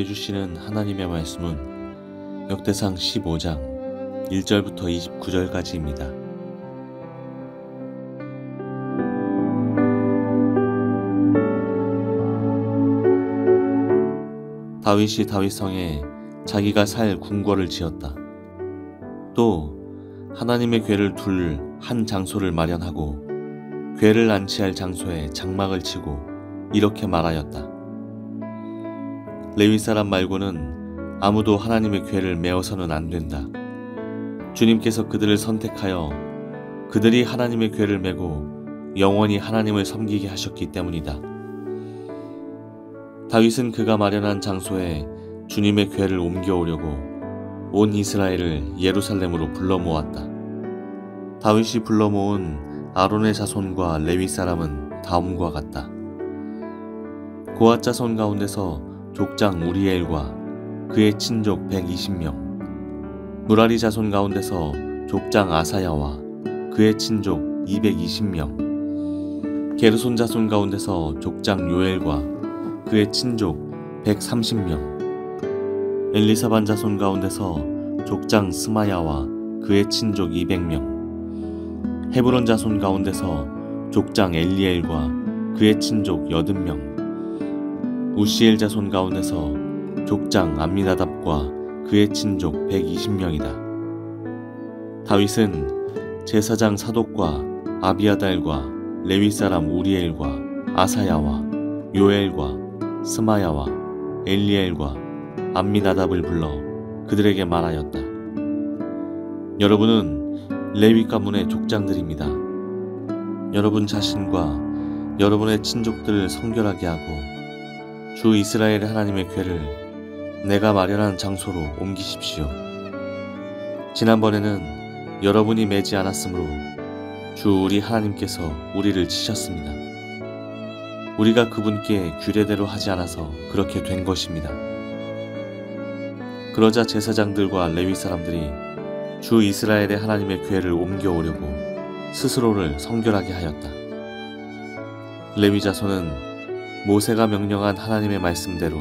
주시는 하나님의 말씀은 역대상 15장 1절부터 29절까지입니다. 다윗이 다윗성에 자기가 살 궁궐을 지었다. 또 하나님의 궤를 둘 한 장소를 마련하고 궤를 안치할 장소에 장막을 치고 이렇게 말하였다. 레위 사람 말고는 아무도 하나님의 궤를 메어서는 안 된다. 주님께서 그들을 선택하여 그들이 하나님의 궤를 메고 영원히 하나님을 섬기게 하셨기 때문이다. 다윗은 그가 마련한 장소에 주님의 궤를 옮겨오려고 온 이스라엘을 예루살렘으로 불러 모았다. 다윗이 불러 모은 아론의 자손과 레위 사람은 다음과 같다. 고앗 자손 가운데서 족장 우리엘과 그의 친족 120명, 무라리 자손 가운데서 족장 아사야와 그의 친족 220명, 게르손 자손 가운데서 족장 요엘과 그의 친족 130명, 엘리사반 자손 가운데서 족장 스마야와 그의 친족 200명, 헤브론 자손 가운데서 족장 엘리엘과 그의 친족 80명, 우시엘 자손 가운데서 족장 암미나답과 그의 친족 120명이다. 다윗은 제사장 사독과 아비아달과 레위 사람 우리엘과 아사야와 요엘과 스마야와 엘리엘과 암미나답을 불러 그들에게 말하였다. 여러분은 레위 가문의 족장들입니다. 여러분 자신과 여러분의 친족들을 성결하게 하고 주 이스라엘 하나님의 궤를 내가 마련한 장소로 옮기십시오. 지난번에는 여러분이 매지 않았으므로 주 우리 하나님께서 우리를 치셨습니다. 우리가 그분께 규례대로 하지 않아서 그렇게 된 것입니다. 그러자 제사장들과 레위 사람들이 주 이스라엘의 하나님의 궤를 옮겨오려고 스스로를 성결하게 하였다. 레위 자손은 모세가 명령한 하나님의 말씀대로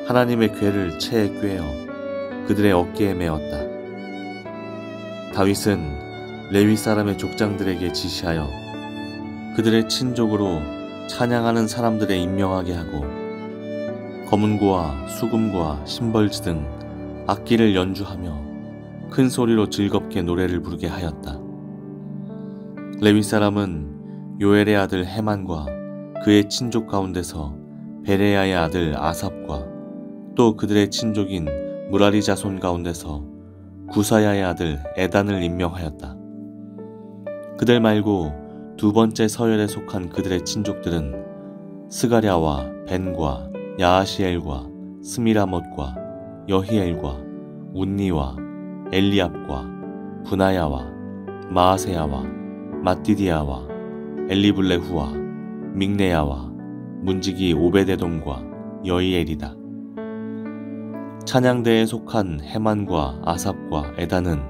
하나님의 궤를 채에 꿰어 그들의 어깨에 메었다. 다윗은 레위 사람의 족장들에게 지시하여 그들의 친족으로 찬양하는 사람들에 임명하게 하고 검은고와 수금고와 심벌지 등 악기를 연주하며 큰 소리로 즐겁게 노래를 부르게 하였다. 레위 사람은 요엘의 아들 헤만과 그의 친족 가운데서 베레야의 아들 아삽과 또 그들의 친족인 무라리 자손 가운데서 구사야의 아들 에단을 임명하였다. 그들 말고 두 번째 서열에 속한 그들의 친족들은 스가랴와 벤과 야하시엘과 스미라못과 여히엘과 운니와 엘리압과 분하야와 마아세야와 마띠디아와 엘리블레후와 믹네야와 문지기 오베데돔과 여이엘이다. 찬양대에 속한 헤만과 아삽과 에단은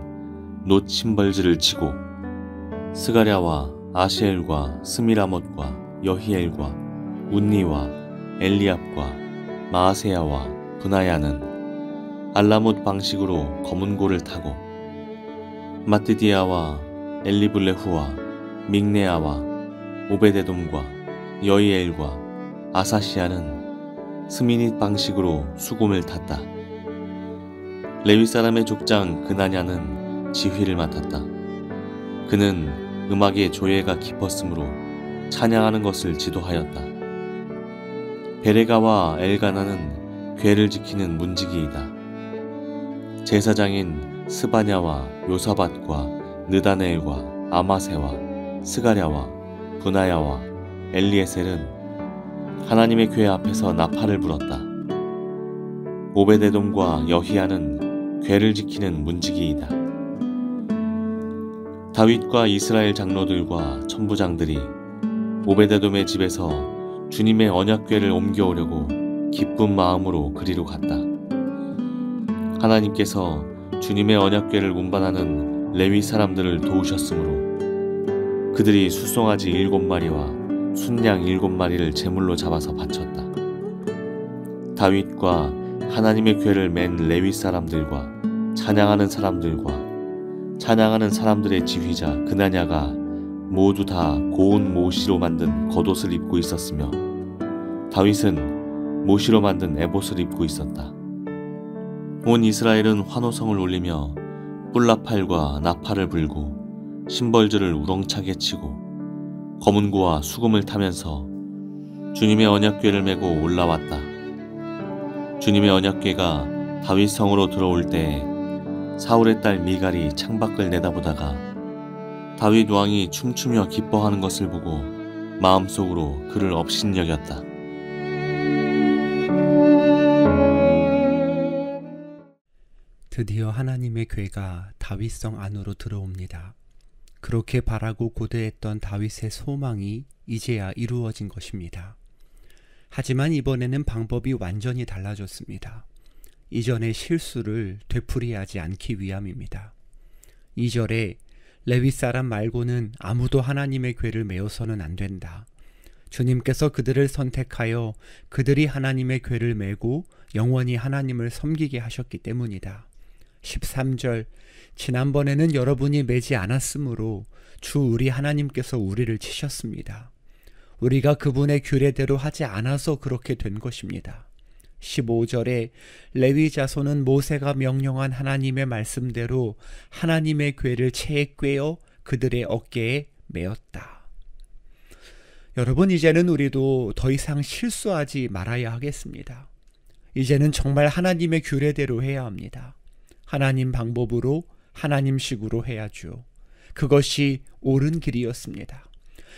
놋 심벌즈를 치고 스가랴와 아시엘과 스미라못과 여히엘과 운니와 엘리압과 마아세야와 분하야는 알라못 방식으로 검은고를 타고 마띠디아와 엘리블레후와 믹네아와 오베데돔과 여이엘과 아사시아는 스미닛 방식으로 수금을 탔다. 레위 사람의 족장 그나냐는 지휘를 맡았다. 그는 음악의 조예가 깊었으므로 찬양하는 것을 지도하였다. 베레가와 엘가나는 궤를 지키는 문지기이다. 제사장인 스바냐와 요사밧과 느다네엘과 아마세와 스가랴와 분하야와 엘리에셀은 하나님의 궤 앞에서 나팔을 불었다. 오베데돔과 여히야는 궤를 지키는 문지기이다. 다윗과 이스라엘 장로들과 천부장들이 오베데돔의 집에서 주님의 언약궤를 옮겨오려고 기쁜 마음으로 그리로 갔다. 하나님께서 주님의 언약궤를 운반하는 레위 사람들을 도우셨으므로 그들이 숫송아지 7마리와 순양 7마리를 제물로 잡아서 바쳤다. 다윗과 하나님의 궤를 맨 레위 사람들과 찬양하는 사람들의 지휘자 그나냐가 모두 다 고운 모시로 만든 겉옷을 입고 있었으며 다윗은 모시로 만든 에봇을 입고 있었다. 온 이스라엘은 환호성을 올리며 뿔나팔과 나팔을 불고 심벌들을 우렁차게 치고 검은고와 수금을 타면서 주님의 언약궤를 메고 올라왔다. 주님의 언약궤가 다윗 성으로 들어올 때에 사울의 딸 미갈이 창밖을 내다보다가 다윗 왕이 춤추며 기뻐하는 것을 보고 마음속으로 그를 업신여겼다. 드디어 하나님의 궤가 다윗성 안으로 들어옵니다. 그렇게 바라고 고대했던 다윗의 소망이 이제야 이루어진 것입니다. 하지만 이번에는 방법이 완전히 달라졌습니다. 이전의 실수를 되풀이하지 않기 위함입니다. 2절에 레위 사람 말고는 아무도 하나님의 궤를 메어서는 안 된다. 주님께서 그들을 선택하여 그들이 하나님의 궤를 메고 영원히 하나님을 섬기게 하셨기 때문이다. 13절 지난번에는 여러분이 매지 않았으므로 주 우리 하나님께서 우리를 치셨습니다. 우리가 그분의 규례대로 하지 않아서 그렇게 된 것입니다. 15절에 레위 자손은 모세가 명령한 하나님의 말씀대로 하나님의 궤를 채에 꿰어 그들의 어깨에 메었다. 여러분, 이제는 우리도 더 이상 실수하지 말아야 하겠습니다. 이제는 정말 하나님의 규례대로 해야 합니다. 하나님 방법으로 하나님식으로 해야죠. 그것이 옳은 길이었습니다.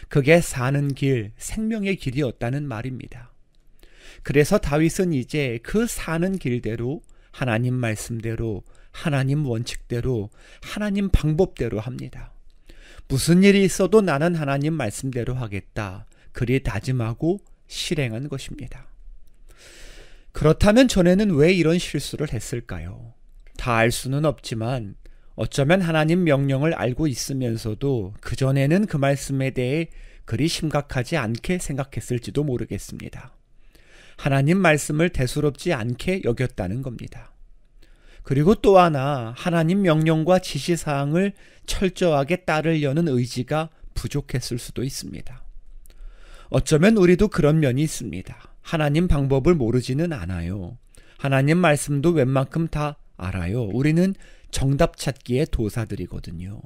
그게 사는 길, 생명의 길이었다는 말입니다. 그래서 다윗은 이제 그 사는 길대로 하나님 말씀대로 하나님 원칙대로 하나님 방법대로 합니다. 무슨 일이 있어도 나는 하나님 말씀대로 하겠다. 그리 다짐하고 실행한 것입니다. 그렇다면 전에는 왜 이런 실수를 했을까요? 다 알 수는 없지만 어쩌면 하나님 명령을 알고 있으면서도 그전에는 그 말씀에 대해 그리 심각하지 않게 생각했을지도 모르겠습니다. 하나님 말씀을 대수롭지 않게 여겼다는 겁니다. 그리고 또 하나, 하나님 명령과 지시사항을 철저하게 따르려는 의지가 부족했을 수도 있습니다. 어쩌면 우리도 그런 면이 있습니다. 하나님 방법을 모르지는 않아요. 하나님 말씀도 웬만큼 다 알아요. 우리는 정답 찾기의 도사들이거든요.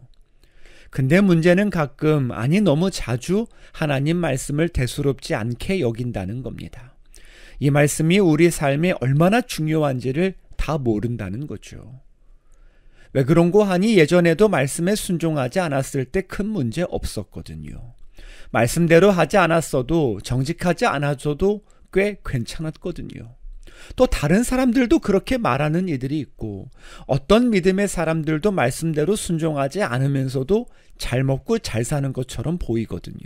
근데 문제는 가끔, 아니 너무 자주 하나님 말씀을 대수롭지 않게 여긴다는 겁니다. 이 말씀이 우리 삶에 얼마나 중요한지를 다 모른다는 거죠. 왜 그런고 하니 예전에도 말씀에 순종하지 않았을 때 큰 문제 없었거든요. 말씀대로 하지 않았어도 정직하지 않아줘도 꽤 괜찮았거든요. 또 다른 사람들도 그렇게 말하는 이들이 있고 어떤 믿음의 사람들도 말씀대로 순종하지 않으면서도 잘 먹고 잘 사는 것처럼 보이거든요.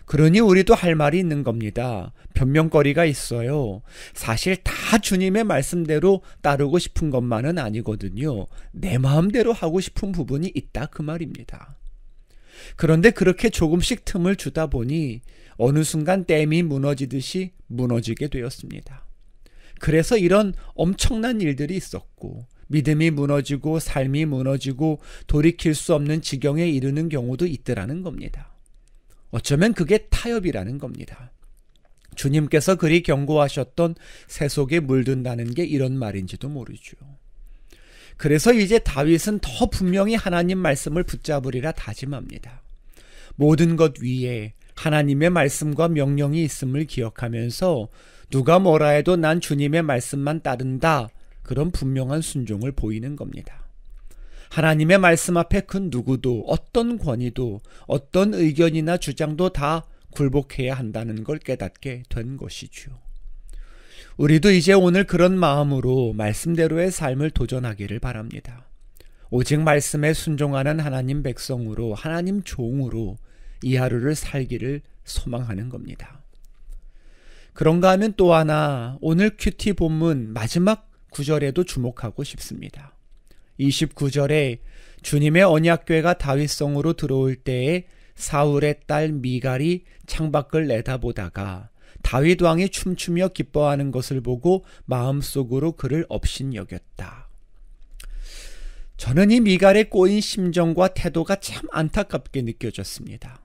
그러니 우리도 할 말이 있는 겁니다. 변명거리가 있어요. 사실 다 주님의 말씀대로 따르고 싶은 것만은 아니거든요. 내 마음대로 하고 싶은 부분이 있다, 그 말입니다. 그런데 그렇게 조금씩 틈을 주다 보니 어느 순간 댐이 무너지듯이 무너지게 되었습니다. 그래서 이런 엄청난 일들이 있었고 믿음이 무너지고 삶이 무너지고 돌이킬 수 없는 지경에 이르는 경우도 있더라는 겁니다. 어쩌면 그게 타협이라는 겁니다. 주님께서 그리 경고하셨던 새 속에 물든다는 게 이런 말인지도 모르죠. 그래서 이제 다윗은 더 분명히 하나님 말씀을 붙잡으리라 다짐합니다. 모든 것 위에 하나님의 말씀과 명령이 있음을 기억하면서 누가 뭐라 해도 난 주님의 말씀만 따른다, 그런 분명한 순종을 보이는 겁니다. 하나님의 말씀 앞에 그 누구도 어떤 권위도 어떤 의견이나 주장도 다 굴복해야 한다는 걸 깨닫게 된 것이죠. 우리도 이제 오늘 그런 마음으로 말씀대로의 삶을 도전하기를 바랍니다. 오직 말씀에 순종하는 하나님 백성으로, 하나님 종으로 이 하루를 살기를 소망하는 겁니다. 그런가 하면 또 하나, 오늘 큐티 본문 마지막 구절에도 주목하고 싶습니다. 29절에 주님의 언약궤가 다윗성으로 들어올 때에 사울의 딸 미갈이 창밖을 내다보다가 다윗 왕이 춤추며 기뻐하는 것을 보고 마음속으로 그를 업신여겼다. 저는 이 미갈의 꼬인 심정과 태도가 참 안타깝게 느껴졌습니다.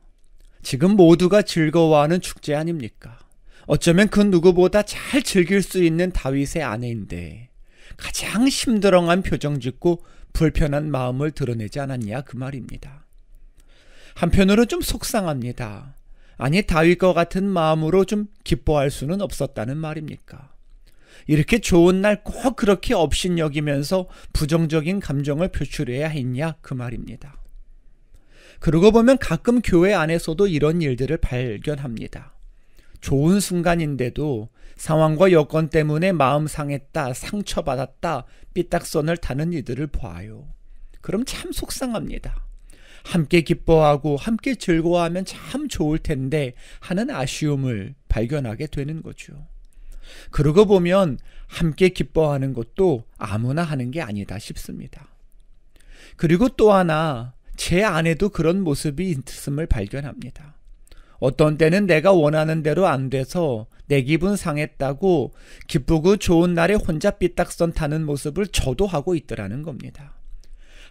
지금 모두가 즐거워하는 축제 아닙니까? 어쩌면 그 누구보다 잘 즐길 수 있는 다윗의 아내인데 가장 심드렁한 표정 짓고 불편한 마음을 드러내지 않았냐 그 말입니다. 한편으로 좀 속상합니다. 아니, 다윗과 같은 마음으로 좀 기뻐할 수는 없었다는 말입니까? 이렇게 좋은 날 꼭 그렇게 업신여기면서 부정적인 감정을 표출해야 했냐 그 말입니다. 그러고 보면 가끔 교회 안에서도 이런 일들을 발견합니다. 좋은 순간인데도 상황과 여건 때문에 마음 상했다, 상처받았다, 삐딱선을 타는 이들을 보아요. 그럼 참 속상합니다. 함께 기뻐하고 함께 즐거워하면 참 좋을 텐데 하는 아쉬움을 발견하게 되는 거죠. 그러고 보면 함께 기뻐하는 것도 아무나 하는 게 아니다 싶습니다. 그리고 또 하나, 제 안에도 그런 모습이 있음을 발견합니다. 어떤 때는 내가 원하는 대로 안 돼서 내 기분 상했다고 기쁘고 좋은 날에 혼자 삐딱선 타는 모습을 저도 하고 있더라는 겁니다.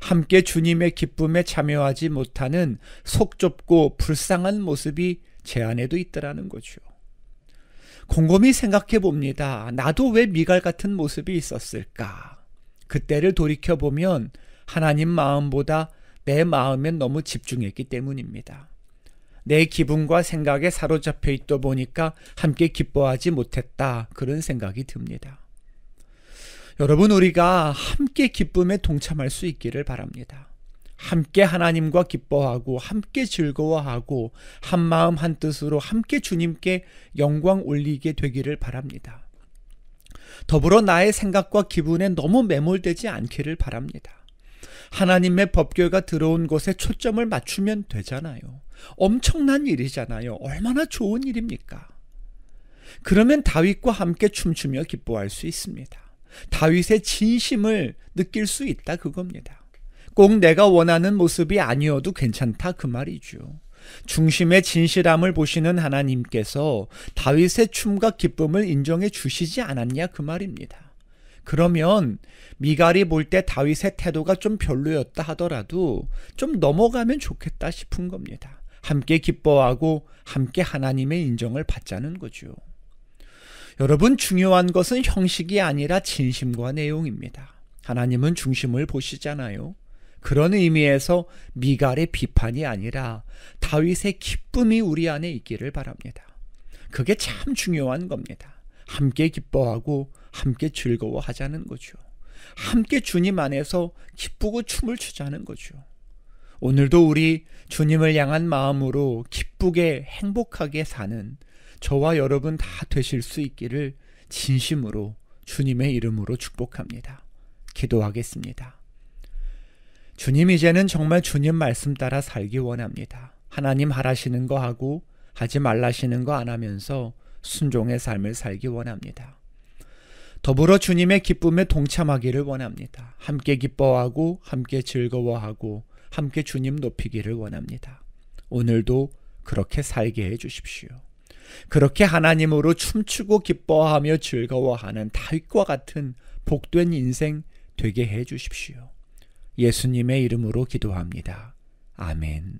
함께 주님의 기쁨에 참여하지 못하는 속 좁고 불쌍한 모습이 제 안에도 있더라는 거죠. 곰곰이 생각해 봅니다. 나도 왜 미갈 같은 모습이 있었을까? 그때를 돌이켜보면 하나님 마음보다 내 마음에 너무 집중했기 때문입니다. 내 기분과 생각에 사로잡혀 있다 보니까 함께 기뻐하지 못했다, 그런 생각이 듭니다. 여러분, 우리가 함께 기쁨에 동참할 수 있기를 바랍니다. 함께 하나님과 기뻐하고 함께 즐거워하고 한마음 한뜻으로 함께 주님께 영광 올리게 되기를 바랍니다. 더불어 나의 생각과 기분에 너무 매몰되지 않기를 바랍니다. 하나님의 법궤가 들어온 곳에 초점을 맞추면 되잖아요. 엄청난 일이잖아요. 얼마나 좋은 일입니까? 그러면 다윗과 함께 춤추며 기뻐할 수 있습니다. 다윗의 진심을 느낄 수 있다 그겁니다. 꼭 내가 원하는 모습이 아니어도 괜찮다 그 말이죠. 중심의 진실함을 보시는 하나님께서 다윗의 춤과 기쁨을 인정해 주시지 않았냐 그 말입니다. 그러면 미갈이 볼 때 다윗의 태도가 좀 별로였다 하더라도 좀 넘어가면 좋겠다 싶은 겁니다. 함께 기뻐하고 함께 하나님의 인정을 받자는 거죠. 여러분, 중요한 것은 형식이 아니라 진심과 내용입니다. 하나님은 중심을 보시잖아요. 그런 의미에서 미갈의 비판이 아니라 다윗의 기쁨이 우리 안에 있기를 바랍니다. 그게 참 중요한 겁니다. 함께 기뻐하고 함께 즐거워하자는 거죠. 함께 주님 안에서 기쁘고 춤을 추자는 거죠. 오늘도 우리 주님을 향한 마음으로 기쁘게 행복하게 사는 저와 여러분 다 되실 수 있기를 진심으로 주님의 이름으로 축복합니다. 기도하겠습니다. 주님, 이제는 정말 주님 말씀 따라 살기 원합니다. 하나님 하라시는 거 하고 하지 말라시는 거 안 하면서 순종의 삶을 살기 원합니다. 더불어 주님의 기쁨에 동참하기를 원합니다. 함께 기뻐하고 함께 즐거워하고 함께 주님 높이기를 원합니다. 오늘도 그렇게 살게 해 주십시오. 그렇게 하나님으로 춤추고 기뻐하며 즐거워하는 다윗과 같은 복된 인생 되게 해 주십시오. 예수님의 이름으로 기도합니다. 아멘.